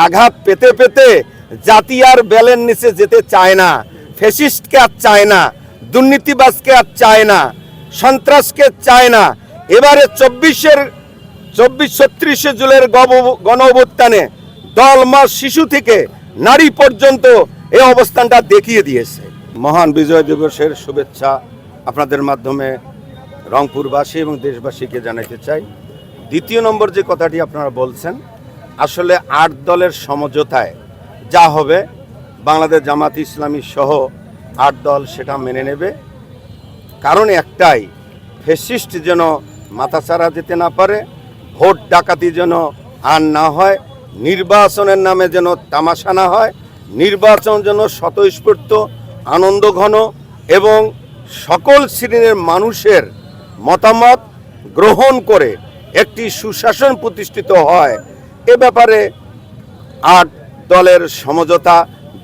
আঘাত পেতে পেতে জাতি আর বেলের নিচে যেতে চায় না, ফ্যাসিস্টকে আর চায় না, দুর্নীতিবাজকে আর চায় না, সন্ত্রাসকে চায় না। এবারে 24-36 জুলাইয়ের গণ অভ্যুত্থানে দল মত শিশু থেকে নারী পর্যন্ত এই অবস্থানটা দেখিয়ে দিয়েছে। মহান বিজয় দিবসের শুভেচ্ছা আপনাদের মাধ্যমে রংপুরবাসী এবং দেশবাসীকে জানাতে চাই। দ্বিতীয় নম্বর যে কথাটি আপনারা বলছেন, আসলে 8 দলের সমঝোতায় যা হবে বাংলাদেশ জামাত ইসলামী সহ 8 দল সেটা মেনে নেবে। কারণ একটাই, ফ্যাসিস্ট যেন মাথাচাড়া যেতে না পারে, ভোট ডাকাতি যেন আর না হয়, নির্বাচনের নামে যেন তামাশা না হয়, নির্বাচন যেন স্বতঃস্ফূর্ত আনন্দঘন এবং সকল শ্রেণীর মানুষের মতামত গ্রহণ করে একটি সুশাসন প্রতিষ্ঠিত হয়। এ ব্যাপারে 8 দলের সমঝোতা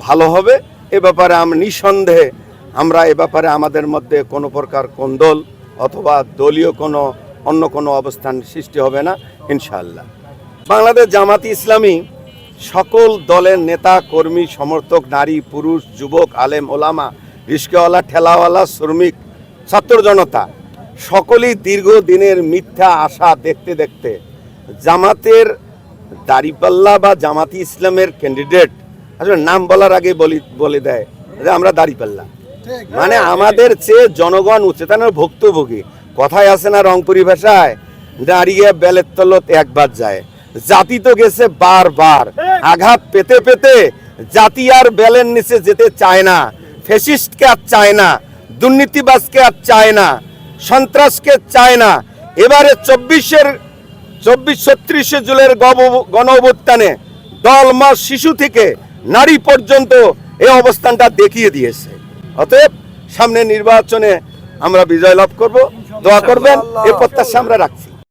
ভালো হবে। এ ব্যাপারে নিঃসন্দেহে আমরা এ ব্যাপারে আমাদের মধ্যে কোনো প্রকার কোন্দল অথবা দলীয় অন্য কোনো অবস্থান সৃষ্টি হবে না ইনশাআল্লাহ। বাংলাদেশ জামাত ইসলামী সকল দলের নেতা কর্মী সমর্থক, নারী পুরুষ, যুবক, আলেম ওলামা, রিস্কাওয়ালা, ঠেলাওয়ালা, শ্রমিক, ছাত্র জনতা সকলেই দীর্ঘদিনের মিথ্যা আশা দেখতে দেখতে জামাতের দাড়িপাল্লা বা জামাতি ইসলামের ক্যান্ডিডেট আসলে নাম বলার আগে বলে দেয় যে আমরা দাড়িপাল্লা, মানে আমাদের চেয়ে জনগণ উচ্চতার ভুক্তভোগী। কথায় আছে না রংপুরি ভাষায়, দাঁড়িয়ে বেলের তলত একবার যায়। জাতি তো গেছে বারবার, আঘাত পেতে পেতে জাতি আর বেলের নিচে যেতে চায় না, ফ্যাসিস্টকে আর চায় না, দুর্নীতিবাজকে আর চায় না, সন্ত্রাসকে চায় না। এবারে 24-36 জুলাইয়ের গণ অভ্যুত্থানে দল মত শিশু থেকে নারী পর্যন্ত এই অবস্থানটা দেখিয়ে দিয়েছে। অতএব সামনে নির্বাচনে আমরা বিজয় লাভ করব, দোয়া করবেন, এ প্রত্যাশা আমরা রাখছি।